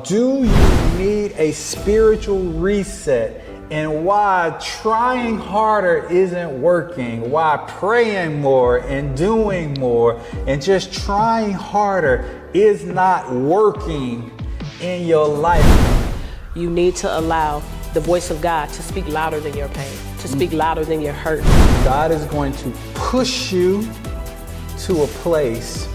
do you need a spiritual reset and why trying harder isn't working, why praying more and doing more and just trying harder is not working in your life. You need to allow the voice of God to speak louder than your pain, to speak louder than your hurt. God is going to push you to a place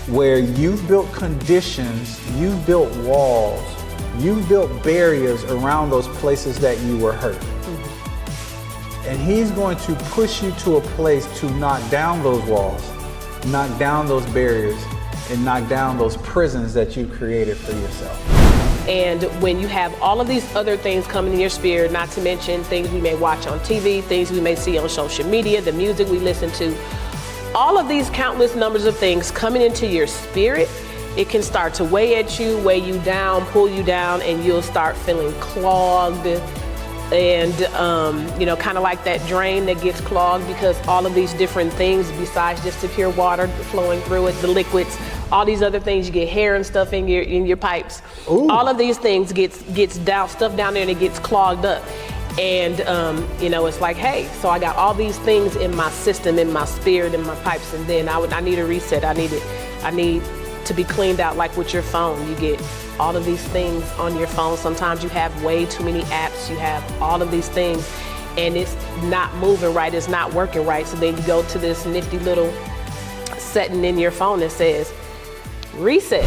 where you've built conditions, you've built walls, you've built barriers around those places that you were hurt. And he's going to push you to a place to knock down those walls, knock down those barriers, and knock down those prisons that you created for yourself. And when you have all of these other things coming in your spirit, not to mention things we may watch on TV, things we may see on social media, the music we listen to, all of these countless numbers of things coming into your spirit, it can start to weigh at you, weigh you down, pull you down, and you'll start feeling clogged and, kind of like that drain that gets clogged because all of these different things besides just the pure water flowing through it, the liquids, all these other things, you get hair and stuff in your pipes. Ooh. All of these things gets down, stuff down there and it gets clogged up. And, it's like, hey, so I got all these things in my system, in my spirit, in my pipes, and then I need a reset. I need to be cleaned out like with your phone. You get all of these things on your phone. Sometimes you have way too many apps. You have all of these things and it's not moving right. It's not working right. So then you go to this nifty little setting in your phone that says, reset.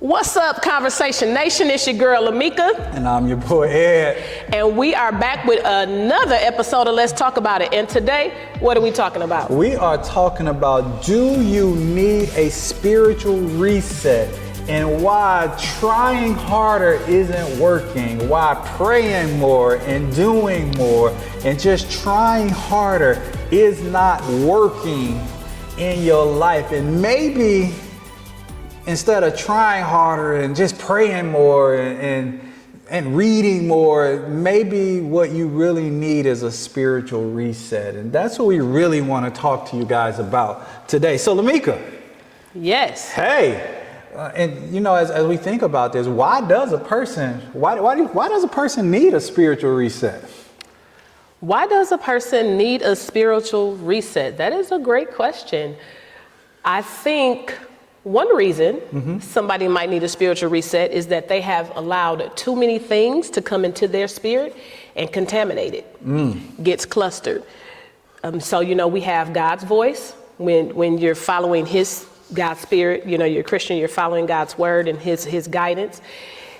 What's up, Conversation Nation? It's your girl, LaMeka. And I'm your boy, Ed. And we are back with another episode of Let's Talk About It. And today, what are we talking about? We are talking about, do you need a spiritual reset and why trying harder isn't working, why praying more and doing more and just trying harder is not working in your life. And maybe instead of trying harder and just praying more and reading more, maybe what you really need is a spiritual reset. And that's what we really want to talk to you guys about today. So, LaMeka. Yes. Hey. As we think about this, why does a person need a spiritual reset? Why does a person need a spiritual reset? That is a great question. I think one reason somebody might need a spiritual reset is that they have allowed too many things to come into their spirit and contaminate it. Gets clustered. So we have God's voice when you're following God's spirit, you're a Christian, you're following God's word and his guidance.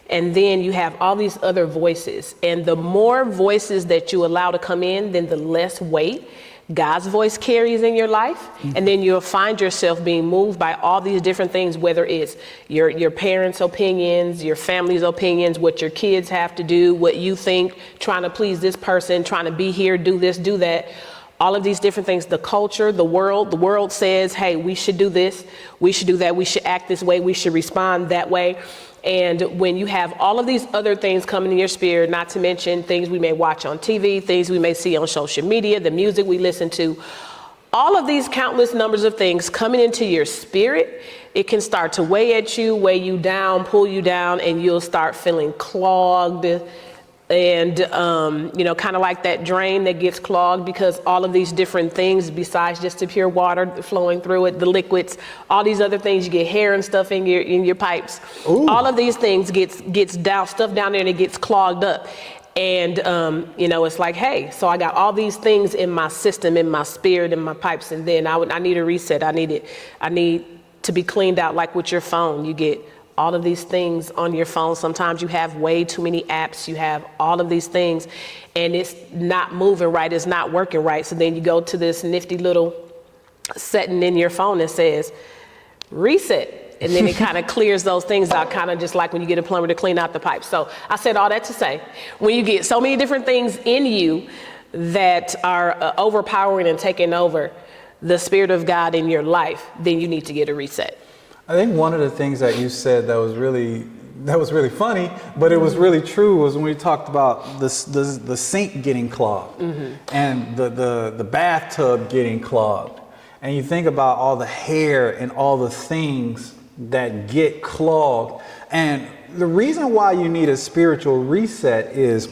And then you have all these other voices. And the more voices that you allow to come in, then the less weight God's voice carries in your life. And then you'll find yourself being moved by all these different things, whether it's your parents' opinions, your family's opinions, what your kids have to do, what you think, trying to please this person, trying to be here, do this, do that. All of these different things, the culture, the world says, hey, we should do this, we should do that, we should act this way, we should respond that way. And when you have all of these other things coming in your spirit, not to mention things we may watch on TV, things we may see on social media, the music we listen to, all of these countless numbers of things coming into your spirit, it can start to weigh at you, weigh you down, pull you down, and you'll start feeling clogged. And, kind of like that drain that gets clogged because all of these different things besides just the pure water flowing through it, the liquids, all these other things, you get hair and stuff in your pipes. Ooh. All of these things gets down, stuff down there and it gets clogged up. And, it's like, hey, so I got all these things in my system, in my spirit, in my pipes. And then I need a reset. I need to be cleaned out like with your phone. You get all of these things on your phone. Sometimes you have way too many apps. You have all of these things and it's not moving right. It's not working right. So then you go to this nifty little setting in your phone that says reset. And then it kind of clears those things out, kind of just like when you get a plumber to clean out the pipes. So I said all that to say, when you get so many different things in you that are overpowering and taking over the Spirit of God in your life, then you need to get a reset. I think one of the things that you said that was really funny, but it was really true, was when we talked about the sink getting clogged and the bathtub getting clogged. And you think about all the hair and all the things that get clogged. And the reason why you need a spiritual reset is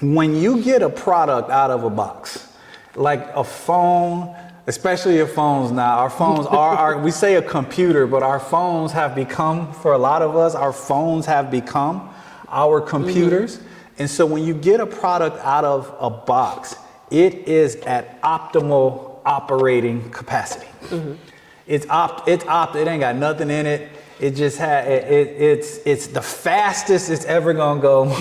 when you get a product out of a box, like a phone, especially your phones now. Our phones are we say a computer, but our phones have become, for a lot of us, our phones have become our computers. And so when you get a product out of a box, it is at optimal operating capacity. It ain't got nothing in it. It just it's the fastest it's ever gonna go.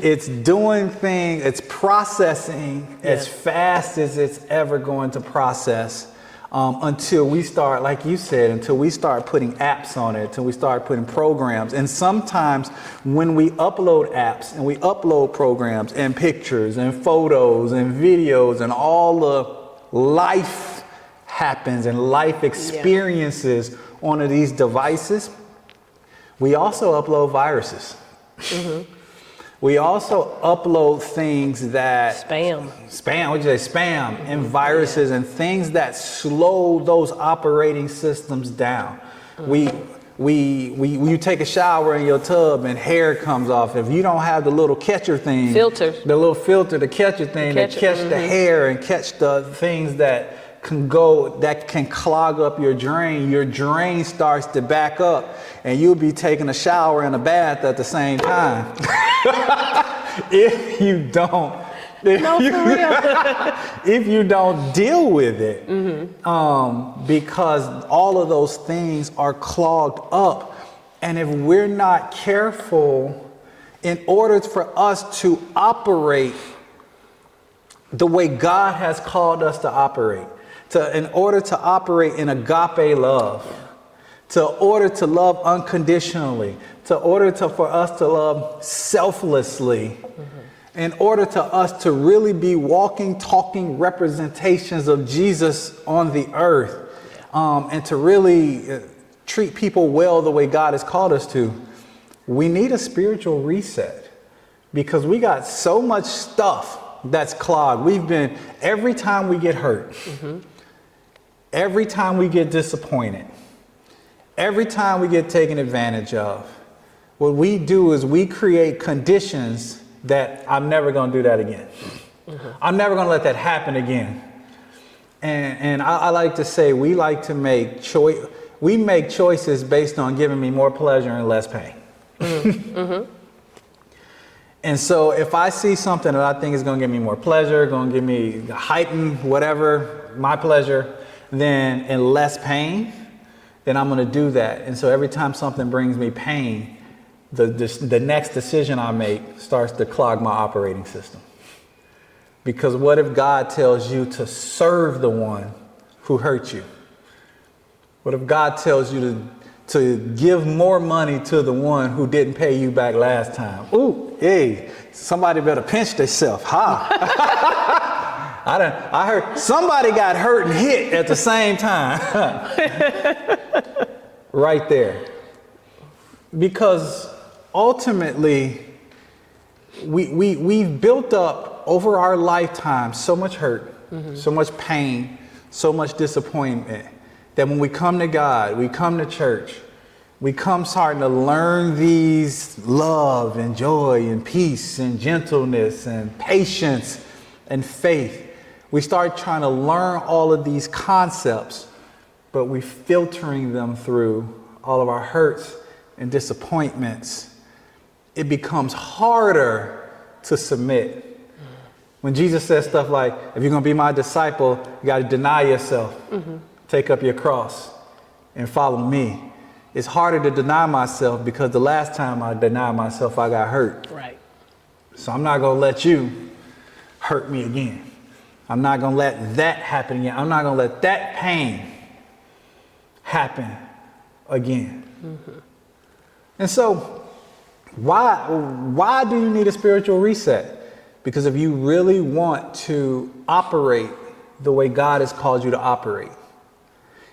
It's doing things, it's processing as fast as it's ever going to process, until we start, like you said, until we start putting apps on it, until we start putting programs. And sometimes when we upload apps and we upload programs and pictures and photos and videos and all the life happens and life experiences onto these devices, we also upload viruses. We also upload things that spam and viruses and things that slow those operating systems down. You take a shower in your tub and hair comes off. If you don't have the little catcher thing, the little filter, the catcher thing that catch the hair and catch the things that can clog up your drain starts to back up, and you'll be taking a shower and a bath at the same time. if you don't deal with it, because all of those things are clogged up. And if we're not careful, in order for us to operate the way God has called us to operate, in order to operate in agape love, in order to love unconditionally, for us to love selflessly, in order to us to really be walking, talking representations of Jesus on the earth, and to really treat people well the way God has called us to, we need a spiritual reset, because we got so much stuff that's clogged. Every time we get hurt, every time we get disappointed, every time we get taken advantage of, what we do is we create conditions that I'm never going to do that again. I'm never going to let that happen again. And I like to say we make choices based on giving me more pleasure and less pain. And so if I see something that I think is going to give me more pleasure, going to give me heighten whatever, my pleasure, and less pain, then I'm going to do that. And so every time something brings me pain, the next decision I make starts to clog my operating system. Because what if God tells you to serve the one who hurt you? What if God tells you to give more money to the one who didn't pay you back last time? Ooh, hey, somebody better pinch themselves. I heard somebody got hurt and hit at the same time. Right there. Because ultimately, we've built up over our lifetime so much hurt, so much pain, so much disappointment, that when we come to God, we come to church, we come starting to learn these love and joy and peace and gentleness and patience and faith. We start trying to learn all of these concepts, but we're filtering them through all of our hurts and disappointments. It becomes harder to submit. When Jesus says stuff like, if you're going to be my disciple, you got to deny yourself, take up your cross, and follow me. It's harder to deny myself because the last time I denied myself, I got hurt. Right. So I'm not going to let you hurt me again. I'm not going to let that happen again. I'm not going to let that pain happen again. And so why do you need a spiritual reset? Because if you really want to operate the way God has called you to operate,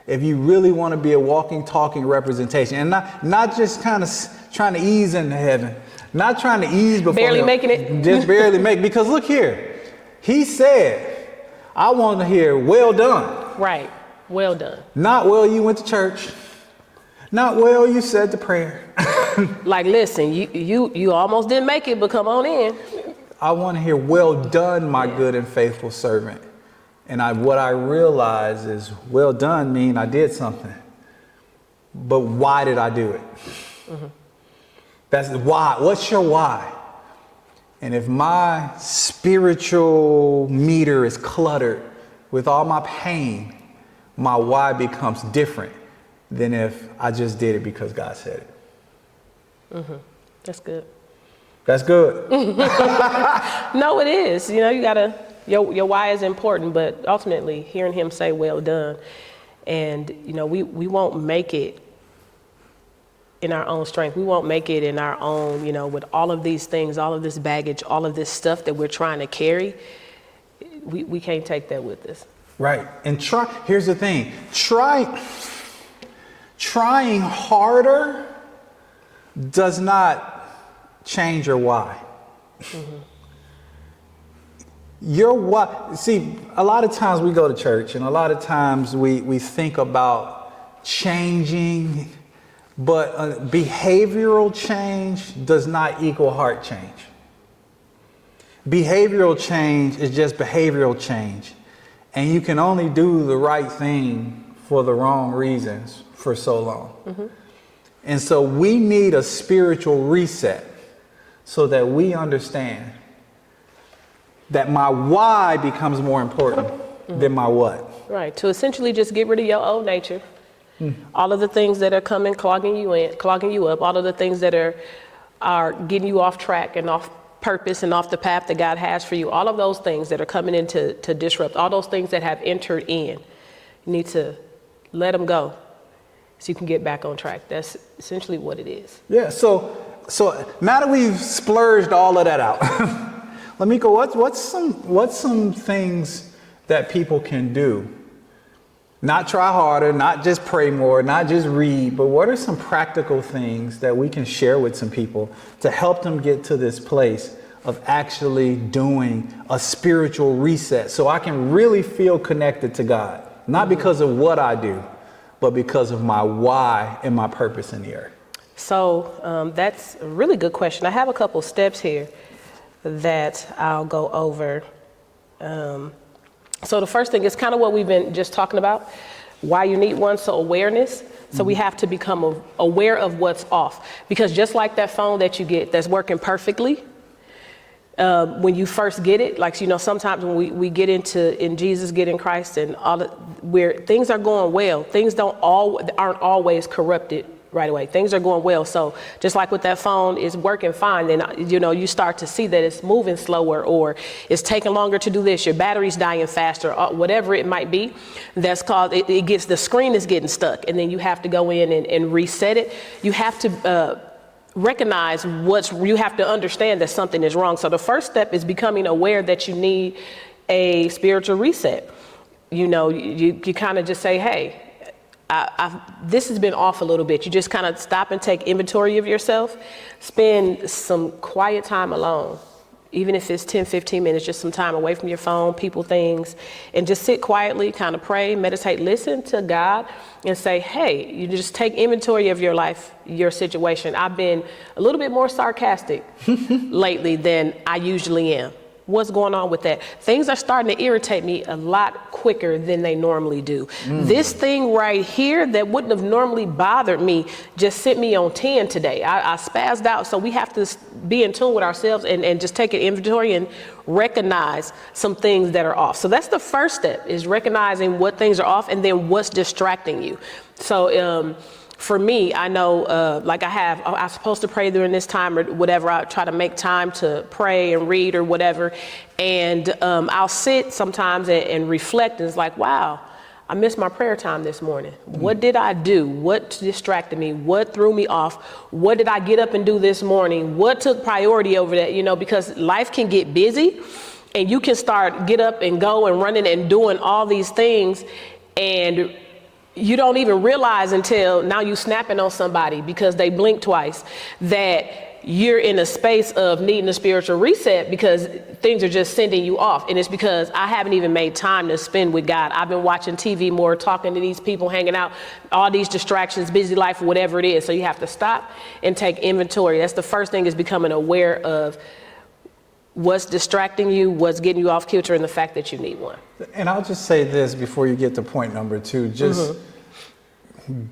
if you really want to be a walking, talking representation, and not just kind of trying to ease into heaven, not trying to ease before barely making it, just barely make. Because look here, he said, "I want to hear well done." Right, well done. Not well you went to church, not well you said the prayer. Like, listen, you almost didn't make it, but come on in. I want to hear well done, my good and faithful servant. And what I realize is well done mean I did something. But why did I do it? Mm-hmm. That's the why. What's your why? And if my spiritual meter is cluttered with all my pain, my why becomes different than if I just did it because God said it. Mm-hmm. That's good. That's good. No, it is. You know, you gotta, your why is important, but ultimately hearing him say, well done. And, you know, we won't make it in our own strength. We won't make it in our own, you know, with all of these things, all of this baggage, all of this stuff that we're trying to carry. We can't take that with us. Right. And here's the thing. Trying harder does not change your why. Mm-hmm. Your why. See, a lot of times we go to church and a lot of times we think about changing, but behavioral change does not equal heart change. Behavioral change is just behavioral change. And you can only do the right thing for the wrong reasons for so long. Mm-hmm. And so we need a spiritual reset so that we understand that my why becomes more important than my what. Right. To essentially just get rid of your old nature. All of the things that are coming, clogging you up, all of the things that are getting you off track and off purpose and off the path that God has for you, all of those things that are coming in to disrupt, all those things that have entered in, you need to let them go so you can get back on track. That's essentially what it is. Yeah, so now that we've splurged all of that out, LaMeka, what's some things that people can do? Not try harder, not just pray more, not just read, but what are some practical things that we can share with some people to help them get to this place of actually doing a spiritual reset so I can really feel connected to God? Not because of what I do, but because of my why and my purpose in the earth. So that's a really good question. I have a couple steps here that I'll go over. So the first thing is kind of what we've been just talking about, why you need one, so awareness. So we have to become aware of what's off. Because just like that phone that you get that's working perfectly, when you first get it, like, you know, sometimes when we get in Jesus, get in Christ, and where things are going well, things aren't always corrupted right away. Things are going well. So just like with that phone, it's working fine. Then, you know, you start to see that it's moving slower, or it's taking longer to do this. Your battery's dying faster, whatever it might be. That's called, the screen is getting stuck. And then you have to go in and reset it. You have to recognize you have to understand that something is wrong. So the first step is becoming aware that you need a spiritual reset. You know, you kind of just say, hey, this has been off a little bit. You just kind of stop and take inventory of yourself. Spend some quiet time alone, even if it's 10, 15 minutes, just some time away from your phone, people, things, and just sit quietly, kind of pray, meditate, listen to God, and say, hey, you just take inventory of your life, your situation. I've been a little bit more sarcastic lately than I usually am. What's going on with that? Things are starting to irritate me a lot quicker than they normally do. This thing right here that wouldn't have normally bothered me just sent me on 10 today. I spazzed out. So we have to be in tune with ourselves and just take an inventory and recognize some things that are off. So that's the first step, is recognizing what things are off and then what's distracting you. So for me, I know, like I'm supposed to pray during this time or whatever. I try to make time to pray and read or whatever. And I'll sit sometimes and reflect. And it's like, wow, I missed my prayer time this morning. What did I do? What distracted me? What threw me off? What did I get up and do this morning? What took priority over that? You know, because life can get busy and you can get up and go and running and doing all these things. And you don't even realize until now you snapping on somebody because they blinked twice that you're in a space of needing a spiritual reset because things are just sending you off. And it's because I haven't even made time to spend with God. I've been watching TV more, talking to these people, hanging out, all these distractions, busy life, whatever it is. So you have to stop and take inventory. That's the first thing, is becoming aware of what's distracting you, what's getting you off kilter, and the fact that you need one. And I'll just say this before you get to point number 2, just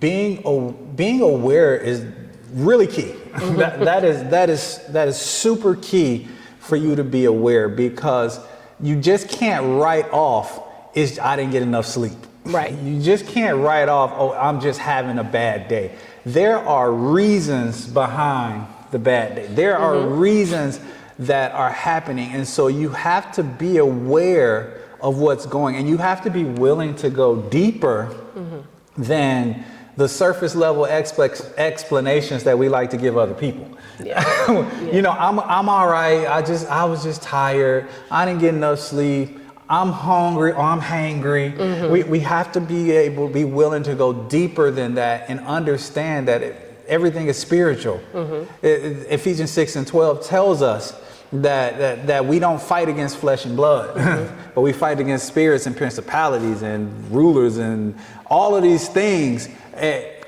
being aware is really key. That is super key for you to be aware, because you just can't write off I didn't get enough sleep. Right. You just can't write off, I'm just having a bad day. There are reasons behind the bad day. There are reasons that are happening, and so you have to be aware of what's going, and you have to be willing to go deeper than the surface level explanations that we like to give other people. You know, I'm all right. I was just tired. I didn't get enough sleep. I'm hungry, or I'm hangry. We have to be willing to go deeper than that and understand that everything is spiritual. Ephesians 6:12 tells us that we don't fight against flesh and blood, but we fight against spirits and principalities and rulers and all of these things.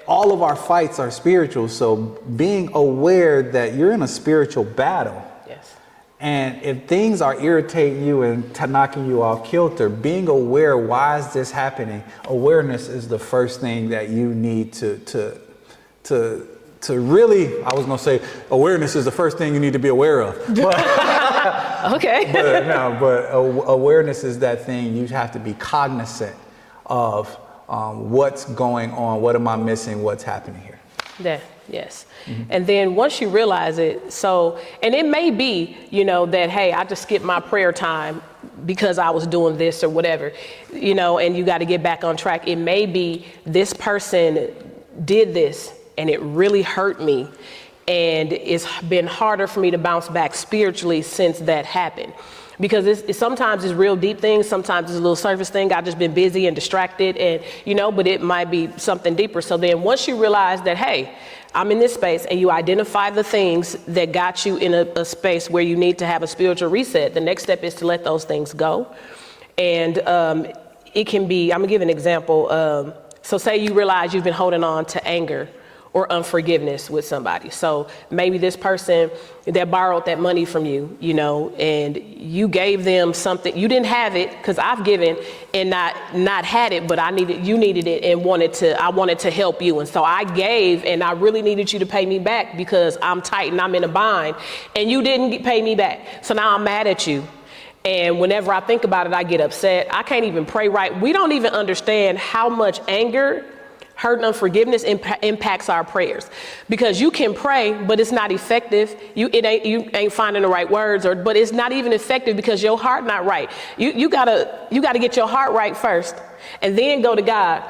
All of our fights are spiritual. So being aware that you're in a spiritual battle. Yes. And if things are irritating you and knocking you off kilter, being aware, why is this happening? Awareness is the first thing that you need to really, I was going to say awareness is the first thing you need to be aware of. But, okay. but awareness is that thing you have to be cognizant of. What's going on? What am I missing? What's happening here? Yeah, yes. And then once you realize it, and it may be, that, hey, I just skipped my prayer time because I was doing this or whatever, and you got to get back on track. It may be this person did this and it really hurt me, and it's been harder for me to bounce back spiritually since that happened. Because sometimes it's real deep things, sometimes it's a little surface thing. I've just been busy and distracted, and but it might be something deeper. So then once you realize that, hey, I'm in this space, and you identify the things that got you in a space where you need to have a spiritual reset, the next step is to let those things go. And it can be, I'm gonna give an example. So say you realize you've been holding on to anger or unforgiveness with somebody. So maybe this person that borrowed that money from you, and you gave them something, you didn't have it because I've given and not had it, but you needed it and I wanted to help you. And so I gave, and I really needed you to pay me back because I'm tight and I'm in a bind, and you didn't pay me back. So now I'm mad at you. And whenever I think about it, I get upset. I can't even pray right. We don't even understand how much anger, hurt, and unforgiveness impacts our prayers, because you can pray, but it's not effective. You ain't finding the right words, but it's not even effective because your heart not right. You gotta get your heart right first, and then go to God,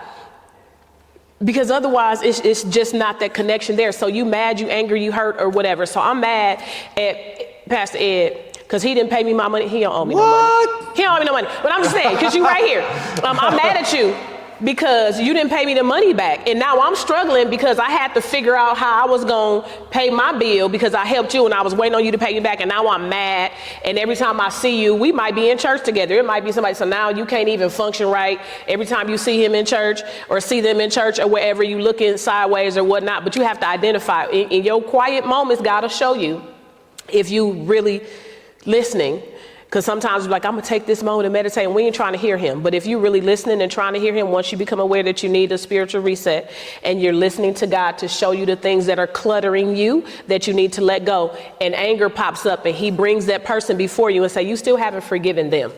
because otherwise it's just not that connection there. So you mad, you angry, you hurt, or whatever. So I'm mad at Pastor Ed because he didn't pay me my money. He don't owe me no money. He don't owe me no money. But I'm just saying, because you right here. I'm mad at you because you didn't pay me the money back. And now I'm struggling because I had to figure out how I was going to pay my bill because I helped you and I was waiting on you to pay me back. And now I'm mad. And every time I see you, we might be in church together. It might be somebody. So now you can't even function right. Every time you see him in church or see them in church or wherever, you looking sideways or whatnot. But you have to identify in your quiet moments, God will show you if you really listening. Because sometimes we're like, I'm going to take this moment and meditate, and we ain't trying to hear him. But if you're really listening and trying to hear him, once you become aware that you need a spiritual reset and you're listening to God to show you the things that are cluttering you that you need to let go, and anger pops up and he brings that person before you and say, you still haven't forgiven them.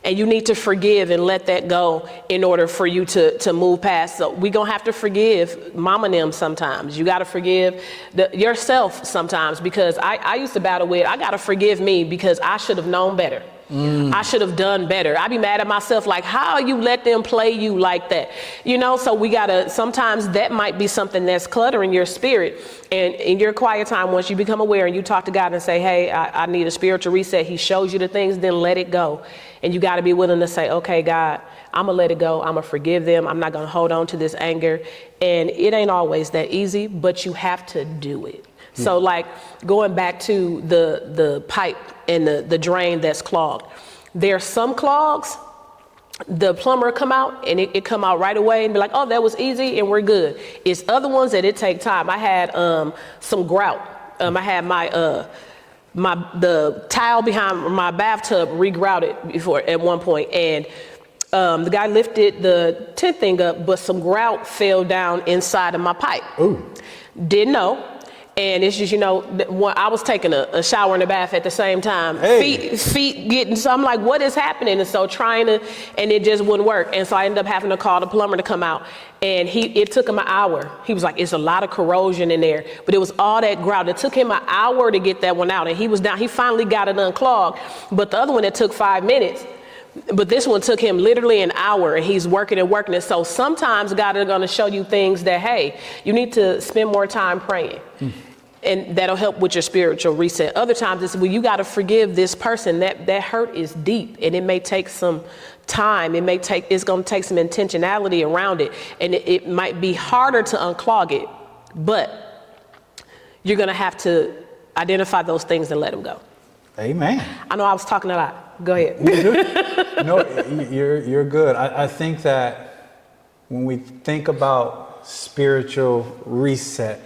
And you need to forgive and let that go in order for you to move past. So we're going to have to forgive mama and them sometimes. You got to forgive yourself sometimes, because I used to battle with, I got to forgive me because I should have known better. I should have done better. I be mad at myself, like, how you let them play you like that? So we gotta, sometimes that might be something that's cluttering your spirit. And in your quiet time, once you become aware and you talk to God and say, hey, I need a spiritual reset, he shows you the things, then let it go. And you gotta be willing to say, okay, God, I'm gonna let it go. I'm gonna forgive them. I'm not gonna hold on to this anger. And it ain't always that easy, but you have to do it. So like going back to the pipe and the drain that's clogged. There's some clogs, the plumber come out and it come out right away and be like, oh, that was easy and we're good. It's other ones that it take time. I had some grout. I had the tile behind my bathtub regrouted before at one point, and the guy lifted the tent thing up, but some grout fell down inside of my pipe. Ooh. Didn't know. And it's just, I was taking a shower in the bath at the same time. Hey. Feet getting, so I'm like, what is happening? And so and it just wouldn't work. And so I ended up having to call the plumber to come out. And it took him an hour. He was like, it's a lot of corrosion in there. But it was all that grout. It took him an hour to get that one out. And he was down, he finally got it unclogged. But the other one, it took 5 minutes. But this one took him literally an hour, and he's working and working it. So sometimes God is going to show you things that, hey, you need to spend more time praying. And that'll help with your spiritual reset. Other times it's, well, you got to forgive this person. That hurt is deep, and it may take some time. It's going to take some intentionality around it. And it might be harder to unclog it, but you're going to have to identify those things and let them go. Amen. I know I was talking a lot. Go ahead. No, you're good. I think that when we think about spiritual reset,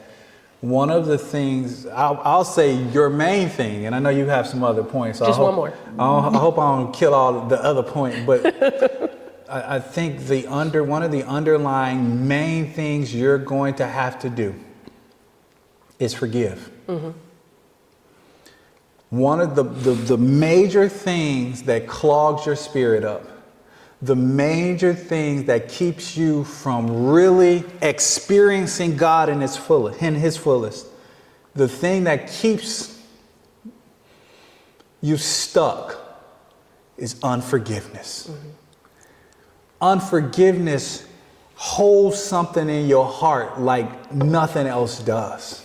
one of the things, I'll say your main thing, and I know you have some other points. So one more. I hope I don't kill all the other points, but I think one of the underlying main things you're going to have to do is forgive. Mm-hmm. One of the major things that clogs your spirit up, the major thing that keeps you from really experiencing God in His fullest, the thing that keeps you stuck is unforgiveness. Mm-hmm. Unforgiveness holds something in your heart like nothing else does.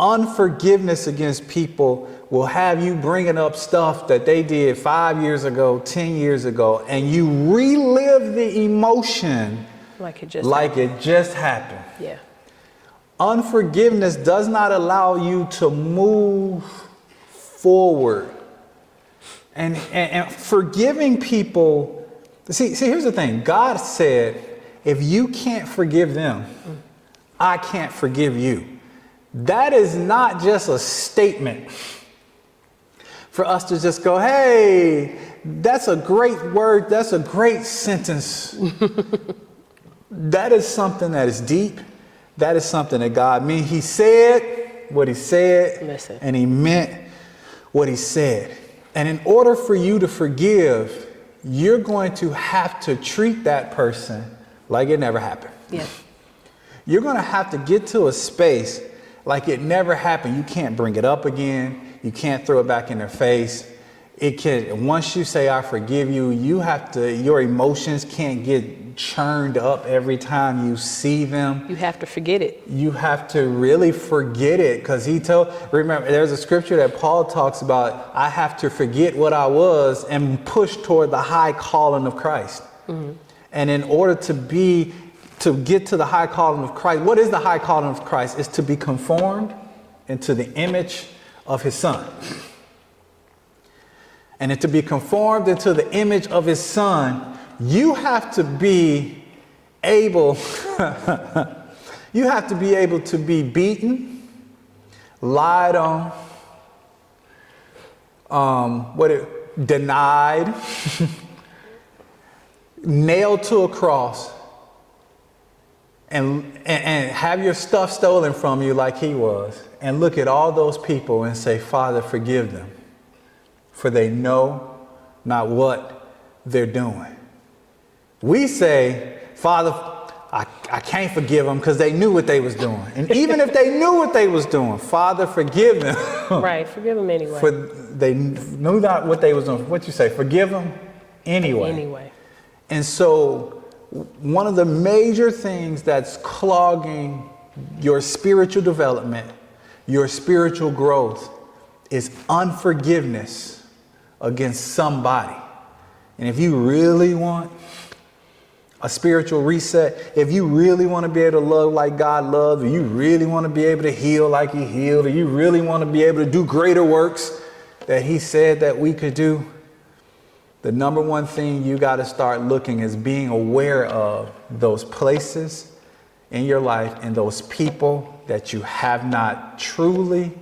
Unforgiveness against people will have you bringing up stuff that they did 5 years ago, 10 years ago, and you relive the emotion like it just happened. Yeah. Unforgiveness does not allow you to move forward. And forgiving people, see, here's the thing. God said, if you can't forgive them, I can't forgive you. That is not just a statement for us to just go, hey, that's a great word. That's a great sentence. That is something that is deep. That is something that God means. He said what He said. Listen. And He meant what He said. And in order for you to forgive, you're going to have to treat that person like it never happened. Yeah. You're going to have to get to a space like it never happened. You can't bring it up again. You can't throw it back in their face. Once you say, I forgive you, your emotions can't get churned up every time you see them. You have to forget it. You have to really forget it, because remember, there's a scripture that Paul talks about, I have to forget what I was and push toward the high calling of Christ. Mm-hmm. And in order to get to the high calling of Christ, what is the high calling of Christ? It's to be conformed into the image of His Son. And to be conformed into the image of His Son, you have to be able, to be beaten, lied on, denied, nailed to a cross, and have your stuff stolen from you like He was, and look at all those people and say, Father, forgive them, for they know not what they're doing. We say, Father, I I can't forgive them because they knew what they was doing. And even if they knew what they was doing, Father, forgive them. Right, forgive them anyway. For they knew not what they was doing. What you say? Forgive them anyway. Anyway. And so one of the major things that's clogging your spiritual development, your spiritual growth, is unforgiveness against somebody. And if you really want a spiritual reset, if you really want to be able to love like God loves, or you really want to be able to heal like he healed, or you really want to be able to do greater works that he said that we could do, the number one thing you got to start looking is being aware of those places in your life and those people that you have not truly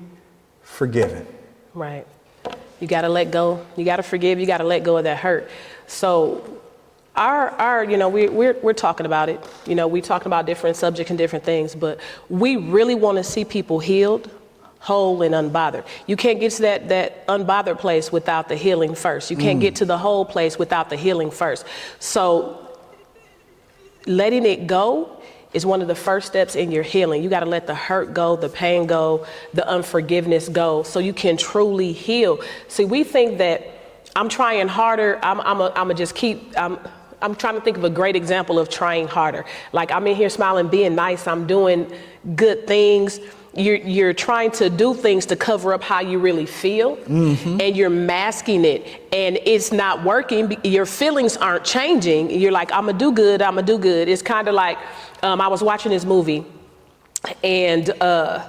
forgiven. Right. You got to let go. You got to forgive. You got to let go of that hurt. So our we're talking about it. We talking about different subjects and different things, but we really want to see people healed, whole, and unbothered. You can't get to that unbothered place without the healing first. You can't get to the whole place without the healing first. So letting it go is one of the first steps in your healing. You got to let the hurt go, the pain go, the unforgiveness go, so you can truly heal. See, we think that I'm trying harder. I'm trying to think of a great example of trying harder. Like, I'm in here smiling, being nice. I'm doing good things. You're trying to do things to cover up how you really feel, and you're masking it, and it's not working. Your feelings aren't changing. You're like, I'm gonna do good. It's kind of like, I was watching this movie, and I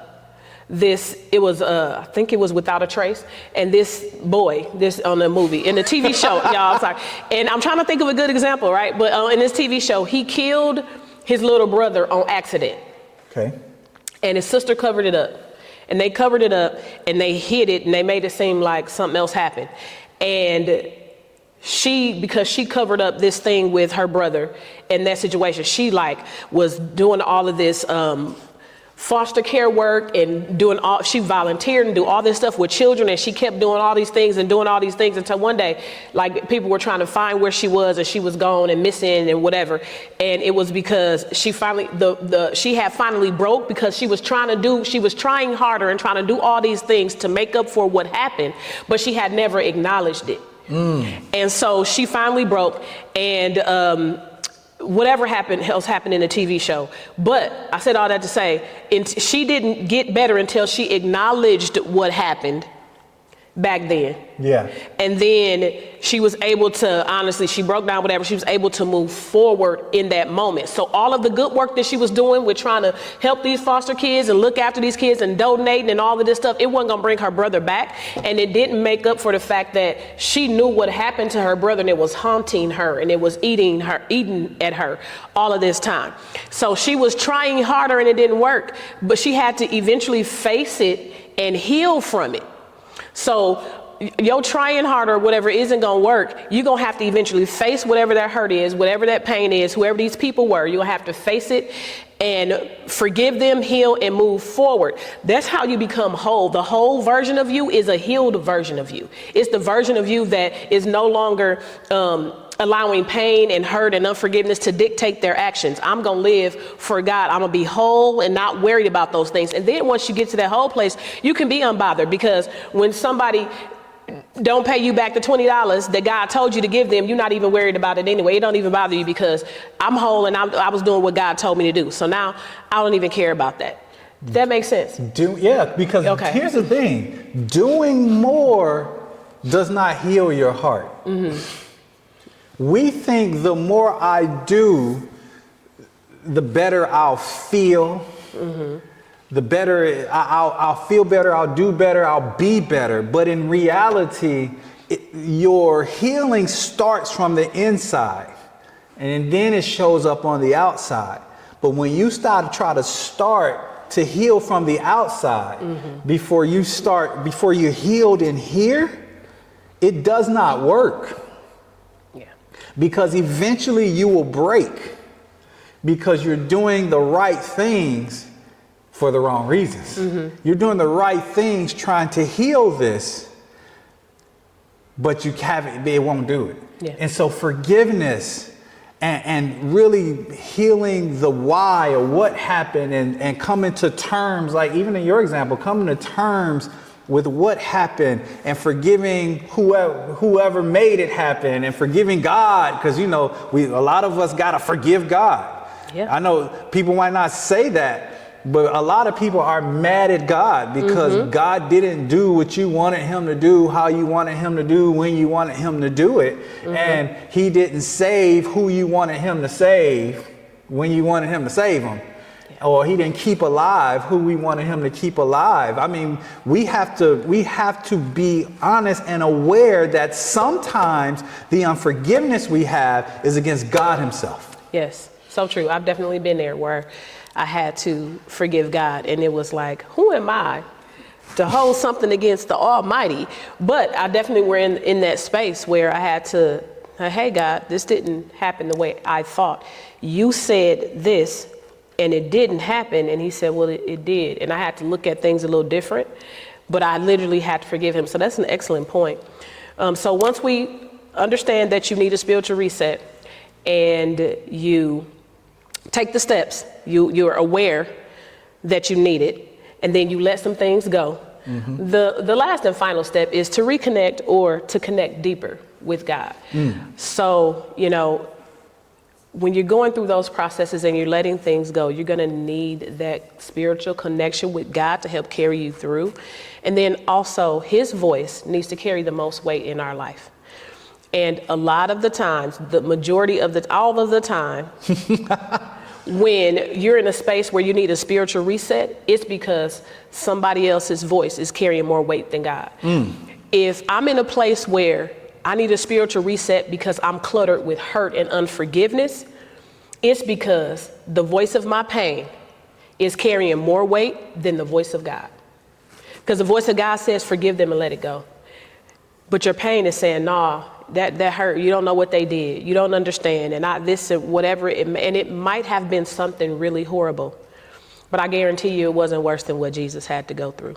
think it was Without a Trace, and this on the movie, in the TV show, y'all, I'm sorry, and I'm trying to think of a good example, right? But in this TV show, he killed his little brother on accident. Okay. And his sister covered it up, and they covered it up, and they hid it, and they made it seem like something else happened. And because she covered up this thing with her brother in that situation, she was doing all of this foster care work and she volunteered and do all this stuff with children, and she kept doing all these things until one day, people were trying to find where she was, and she was gone and missing and whatever. And it was because she had finally broke, because she was trying harder and trying to do all these things to make up for what happened, but she had never acknowledged it. And so she finally broke, and whatever else happened in the TV show. But I said all that to say, she didn't get better until she acknowledged what happened back then. Yeah. And then she was able to, honestly, she broke down, whatever, she was able to move forward in that moment. So all of the good work that she was doing with trying to help these foster kids and look after these kids and donating and all of this stuff, it wasn't gonna bring her brother back. And it didn't make up for the fact that she knew what happened to her brother, and it was haunting her, and it was eating at her all of this time. So she was trying harder, and it didn't work, but she had to eventually face it and heal from it. So your trying harder, whatever, isn't going to work. You're going to have to eventually face whatever that hurt is, whatever that pain is, whoever these people were. You'll have to face it and forgive them, heal, and move forward. That's how you become whole. The whole version of you is a healed version of you. It's the version of you that is no longer allowing pain and hurt and unforgiveness to dictate their actions. I'm going to live for God. I'm going to be whole and not worried about those things. And then once you get to that whole place, you can be unbothered, because when somebody don't pay you back the $20 that God told you to give them, you're not even worried about it anyway. It don't even bother you, because I'm whole and I was doing what God told me to do. So now I don't even care about that. That makes sense? Because here's the thing. Doing more does not heal your heart. We think the more I do, the better I'll feel. The better I'll feel better, I'll do better, I'll be better. But in reality, your healing starts from the inside, and then it shows up on the outside. But when you try to start to heal from the outside, before you're healed in here, it does not work. Because eventually you will break, because you're doing the right things for the wrong reasons. You're doing the right things trying to heal this, but it won't do it. And so forgiveness and really healing the why or what happened and coming to terms, like even in your example, coming to terms with what happened and forgiving whoever made it happen and forgiving God. Because, a lot of us got to forgive God. Yeah. I know people might not say that, but a lot of people are mad at God because God didn't do what you wanted him to do, how you wanted him to do, when you wanted him to do it. And he didn't save who you wanted him to save when you wanted him to save him. Yeah. Or he didn't keep alive who we wanted him to keep alive. I mean, we have to be honest and aware that sometimes the unforgiveness we have is against God himself. Yes, so true. I've definitely been there where I had to forgive God, and it was like, who am I to hold something against the Almighty? But I definitely were in that space where I had to, hey God, this didn't happen the way I thought. You said this, and it didn't happen. And he said, well, it did. And I had to look at things a little different, but I literally had to forgive him. So that's an excellent point. So once we understand that you need a spiritual reset and you take the steps, you're aware that you need it, and then you let some things go. The last and final step is to reconnect or to connect deeper with God. So, when you're going through those processes and you're letting things go, you're going to need that spiritual connection with God to help carry you through. And then also his voice needs to carry the most weight in our life. And a lot of the times, all of the time, when you're in a space where you need a spiritual reset, it's because somebody else's voice is carrying more weight than God. If I'm in a place where I need a spiritual reset because I'm cluttered with hurt and unforgiveness, it's because the voice of my pain is carrying more weight than the voice of God. Because the voice of God says, forgive them and let it go. But your pain is saying, nah, that hurt. You don't know what they did. You don't understand. And this and whatever. And it might have been something really horrible, but I guarantee you it wasn't worse than what Jesus had to go through.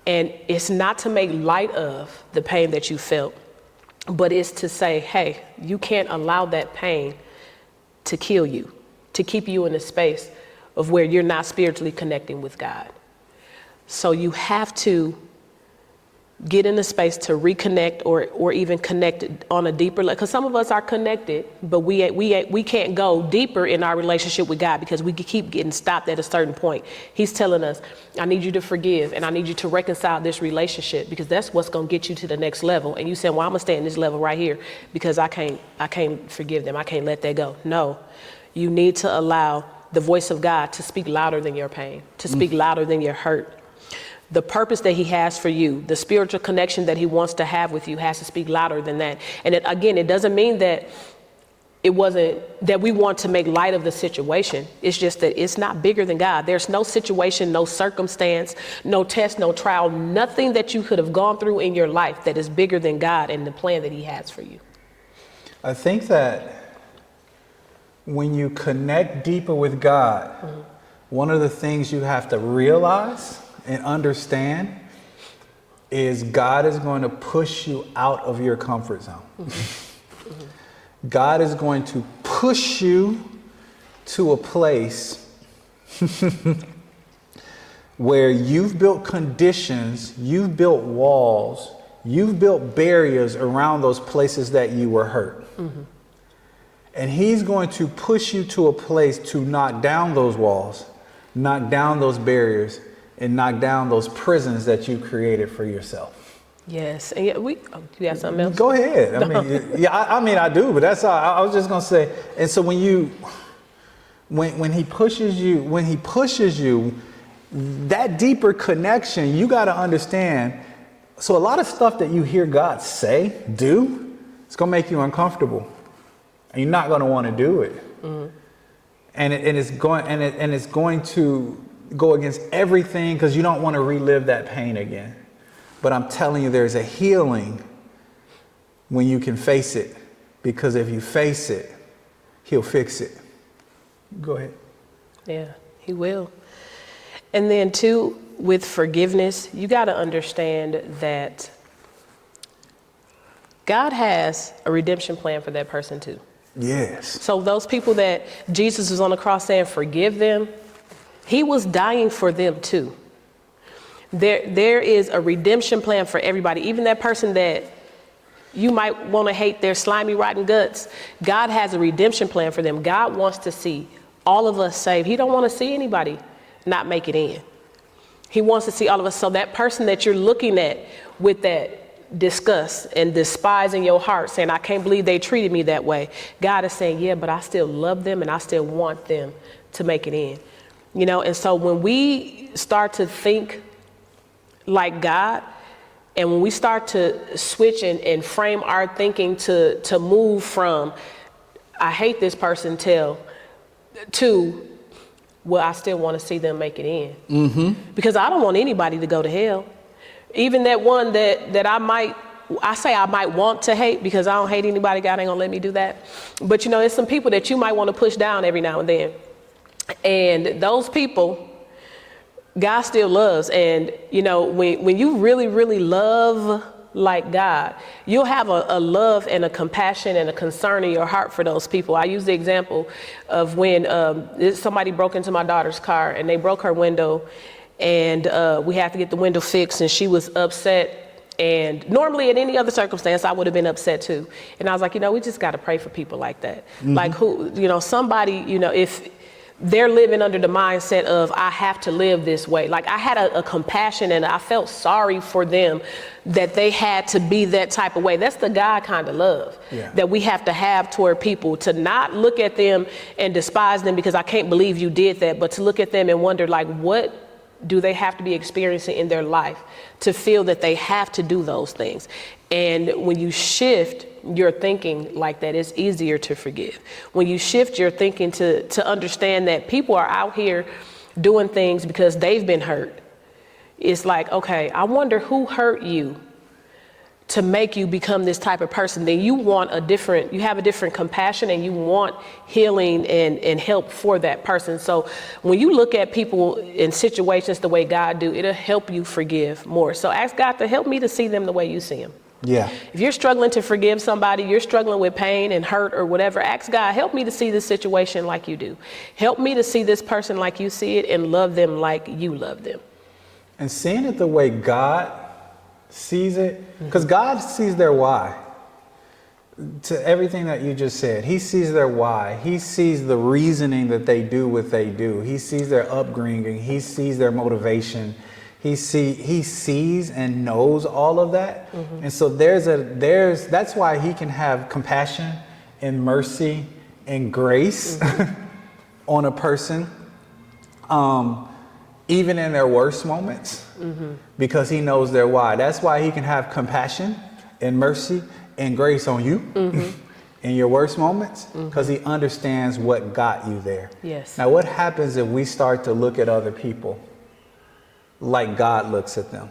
And it's not to make light of the pain that you felt, but it's to say, hey, you can't allow that pain to kill you, to keep you in a space of where you're not spiritually connecting with God. So you have to get in a space to reconnect or even connect on a deeper level. Because some of us are connected, but we can't go deeper in our relationship with God because we keep getting stopped at a certain point. He's telling us, I need you to forgive and I need you to reconcile this relationship because that's what's going to get you to the next level. And you say, well, I'm going to stay in this level right here because I can't forgive them. I can't let that go. No, you need to allow the voice of God to speak louder than your pain, to speak louder than your hurt. The purpose that he has for you, the spiritual connection that he wants to have with you has to speak louder than that. And it doesn't mean that it wasn't that we want to make light of the situation. It's just that it's not bigger than God. There's no situation, no circumstance, no test, no trial, nothing that you could have gone through in your life that is bigger than God and the plan that he has for you. I think that when you connect deeper with God, one of the things you have to realize and understand is God is going to push you out of your comfort zone. God is going to push you to a place where you've built conditions, you've built walls, you've built barriers around those places that you were hurt. And he's going to push you to a place to knock down those walls, knock down those barriers, and knock down those prisons that you created for yourself. Yes, and you got something else? Go ahead. I do, but that's all. I was just gonna say. And so when he pushes you, that deeper connection, you got to understand. So a lot of stuff that you hear God say, do, it's gonna make you uncomfortable, and you're not gonna want to do it. And it's going to go against everything because you don't want to relive that pain again. But I'm telling you, there's a healing when you can face it, because if you face it, he'll fix it. Go ahead. Yeah, he will. And then too, with forgiveness, you got to understand that God has a redemption plan for that person too. Yes. So those people that Jesus was on the cross saying, forgive them, he was dying for them too. There is a redemption plan for everybody. Even that person that you might want to hate their slimy, rotten guts, God has a redemption plan for them. God wants to see all of us saved. He don't want to see anybody not make it in. He wants to see all of us. So that person that you're looking at with that disgust and despise in your heart, saying, I can't believe they treated me that way. God is saying, yeah, but I still love them and I still want them to make it in. You know, and so when we start to think like God, and when we start to switch and frame our thinking to move from, I hate this person to, well, I still want to see them make it in. Mm-hmm. Because I don't want anybody to go to hell. Even that one that I might want to hate, because I don't hate anybody, God ain't gonna let me do that. But you know, there's some people that you might want to push down every now and then. And those people, God still loves. And you know, when you really, really love like God, you'll have a love and a compassion and a concern in your heart for those people. I use the example of when somebody broke into my daughter's car and they broke her window, and we had to get the window fixed, and she was upset. And normally in any other circumstance, I would have been upset too. And I was like, you know, we just got to pray for people like that. Mm-hmm. Like who, you know, somebody, you know, if they're living under the mindset of, I have to live this way. Like I had a compassion, and I felt sorry for them that they had to be that type of way. That's the God kind of love that we have to have toward people, to not look at them and despise them because I can't believe you did that, but to look at them and wonder, like, what do they have to be experiencing in their life to feel that they have to do those things? And when you shift your thinking like that, it's easier to forgive. When you shift your thinking to understand that people are out here doing things because they've been hurt, it's like, okay, I wonder who hurt you to make you become this type of person. Then you have a different compassion, and you want healing and help for that person. So when you look at people in situations the way God do, it'll help you forgive more. So ask God to help me to see them the way you see them. Yeah. If you're struggling to forgive somebody, you're struggling with pain and hurt or whatever, ask God, help me to see this situation like you do. Help me to see this person like you see it and love them like you love them. And seeing it the way God sees it, because God sees their why. To everything that you just said, he sees their why. He sees the reasoning that they do what they do. He sees their upbringing. He sees their motivation. He sees and knows all of that. Mm-hmm. And so that's why he can have compassion and mercy and grace on a person, even in their worst moments, because he knows their why. That's why he can have compassion and mercy and grace on you in your worst moments, because he understands what got you there. Yes. Now, what happens if we start to look at other people like God looks at them?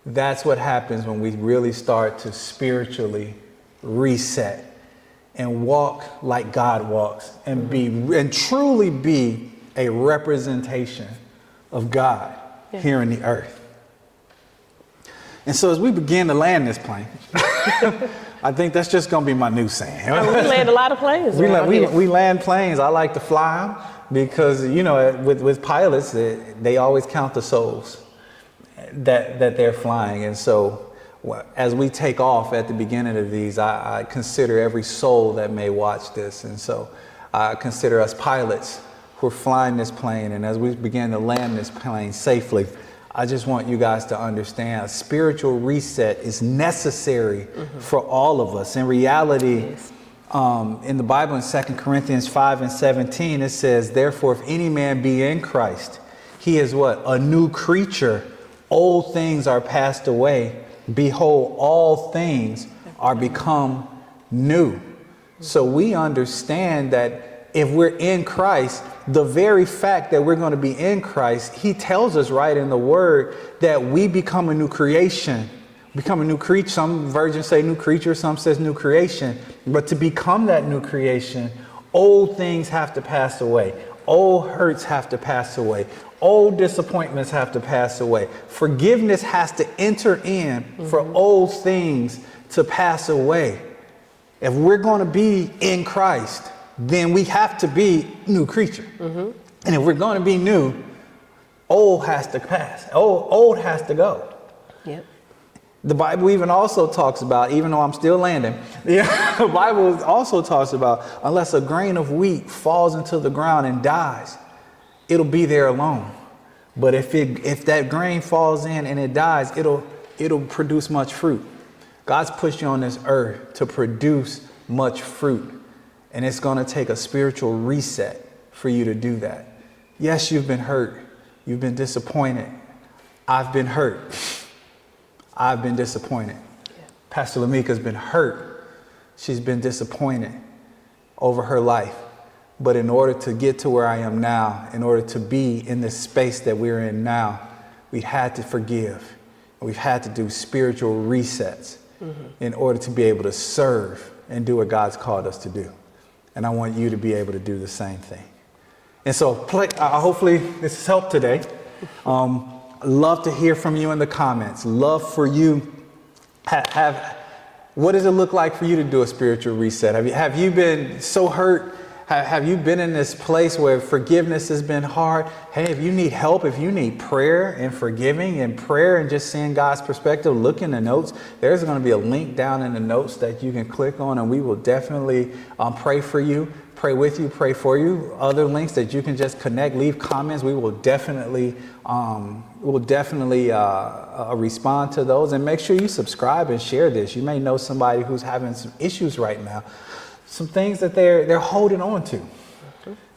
That's what happens when we really start to spiritually reset and walk like God walks, and truly be a representation of God here in the earth. And so as we begin to land this plane, I think that's just going to be my new saying. We land a lot of planes. We land planes. I like to fly them because, you know, with pilots, they always count the souls that they're flying. And so as we take off at the beginning of these, I consider every soul that may watch this. And so I consider us pilots who are flying this plane. And as we begin to land this plane safely, I just want you guys to understand a spiritual reset is necessary for all of us. In reality, in the Bible in 2 Corinthians 5:17, it says, therefore, if any man be in Christ, he is what? A new creature. Old things are passed away. Behold, all things are become new. So we understand that if we're in Christ, the very fact that we're going to be in Christ, he tells us right in the word that we become a new creation, become a new creature. Some versions say new creature, some says new creation. But to become that new creation, old things have to pass away. Old hurts have to pass away. Old disappointments have to pass away. Forgiveness has to enter in for old things to pass away. If we're going to be in Christ, then we have to be new creature. And if we're going to be new, old has to pass. Old has to go. Yep. The Bible even also talks about, even though I'm still landing, the Bible also talks about unless a grain of wheat falls into the ground and dies, it'll be there alone. But if that grain falls in and it dies, it'll produce much fruit. God's put you on this earth to produce much fruit. And it's going to take a spiritual reset for you to do that. Yes, you've been hurt. You've been disappointed. I've been hurt. I've been disappointed. Yeah. Pastor LaMeka's been hurt. She's been disappointed over her life. But in order to get to where I am now, in order to be in this space that we're in now, we've had to forgive. We've had to do spiritual resets in order to be able to serve and do what God's called us to do. And I want you to be able to do the same thing. And so hopefully this has helped today. Love to hear from you in the comments. Love for you. What does it look like for you to do a spiritual reset? Have you been so hurt? Have you been in this place where forgiveness has been hard? Hey, if you need help, if you need prayer and forgiving and prayer and just seeing God's perspective, look in the notes. There's going to be a link down in the notes that you can click on, and we will definitely pray for you, pray with you, pray for you. Other links that you can just connect, leave comments. We will definitely respond to those, and make sure you subscribe and share this. You may know somebody who's having some issues right now. Some things that they're holding on to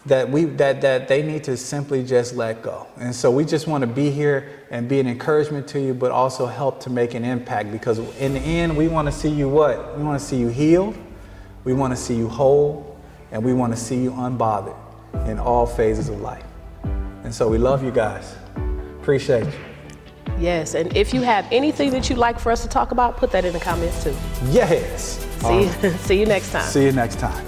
that they need to simply just let go. And so we just want to be here and be an encouragement to you, but also help to make an impact, because in the end, we want to see you what? We want to see you healed. We want to see you whole, and we want to see you unbothered in all phases of life. And so we love you guys. Appreciate you. Yes, and if you have anything that you'd like for us to talk about, put that in the comments too. Yes. See you next time. See you next time.